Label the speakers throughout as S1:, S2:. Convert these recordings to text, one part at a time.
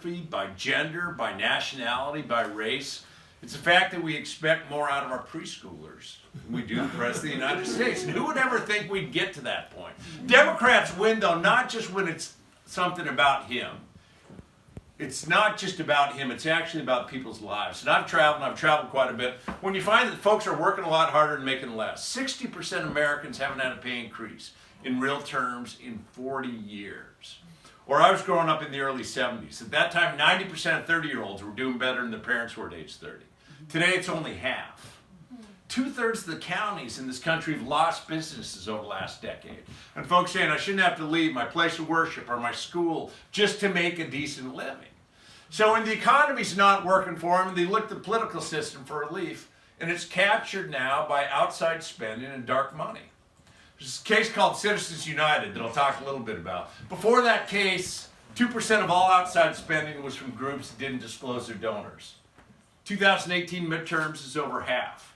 S1: geography, by gender, by nationality, by race. It's the fact that we expect more out of our preschoolers than we do the President of the United States. And who would ever think we'd get to that point? Democrats win, though, not just when it's something about him. It's not just about him, it's actually about people's lives. And I've traveled quite a bit. When you find that folks are working a lot harder and making less, 60% of Americans haven't had a pay increase in real terms in 40 years. Or I was growing up in the early 70s. At that time, 90% of 30-year-olds were doing better than their parents were at age 30. Today, it's only half. 2/3 of the counties in this country have lost businesses over the last decade. And folks saying, I shouldn't have to leave my place of worship or my school just to make a decent living. So when the economy's not working for them, they look to the political system for relief, and it's captured now by outside spending and dark money. There's a case called Citizens United that I'll talk a little bit about. Before that case, 2% of all outside spending was from groups that didn't disclose their donors. 2018 midterms is over half.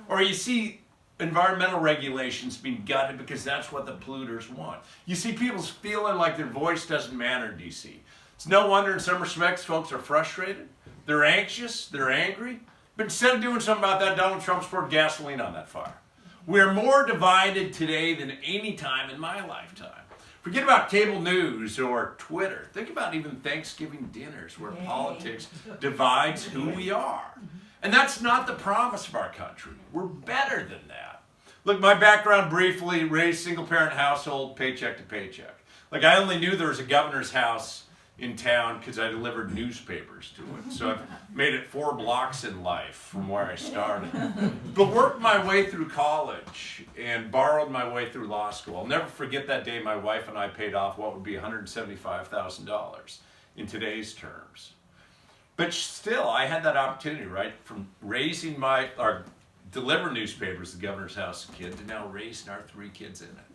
S1: Or you see environmental regulations being gutted because that's what the polluters want. You see people feeling like their voice doesn't matter in D.C. It's no wonder in some respects folks are frustrated, they're anxious, they're angry. But instead of doing something about that, Donald Trump's poured gasoline on that fire. We're more divided today than any time in my lifetime. Forget about cable news or Twitter. Think about even Thanksgiving dinners where politics divides who we are. And that's not the promise of our country. We're better than that. Look, my background briefly, raised single-parent household, paycheck to paycheck. Like I only knew there was a governor's house in town because I delivered newspapers to it. So I've made it 4 blocks in life from where I started. But worked my way through college and borrowed my way through law school. I'll never forget that day my wife and I paid off what would be $175,000 in today's terms. But still, I had that opportunity, right? From raising or delivering newspapers to the governor's house as a kid to now raising our 3 kids in it.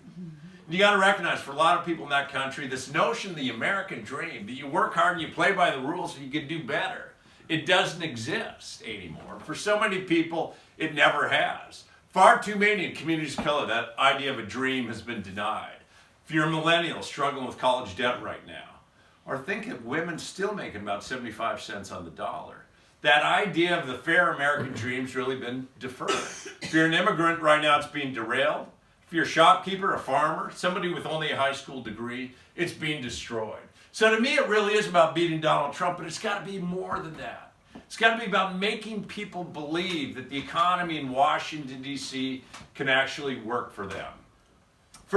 S1: You got to recognize, for a lot of people in that country, this notion, the American dream, that you work hard and you play by the rules and you can do better, it doesn't exist anymore. For so many people, it never has. Far too many in communities of color, that idea of a dream has been denied. If you're a millennial struggling with college debt right now, or think of women still making about 75 cents on the dollar, that idea of the fair American dream's really been deferred. If you're an immigrant right now, it's being derailed. If you're a shopkeeper, a farmer, somebody with only a high school degree, it's being destroyed. So to me, it really is about beating Donald Trump, but it's got to be more than that. It's got to be about making people believe that the economy in Washington, D.C. can actually work for them.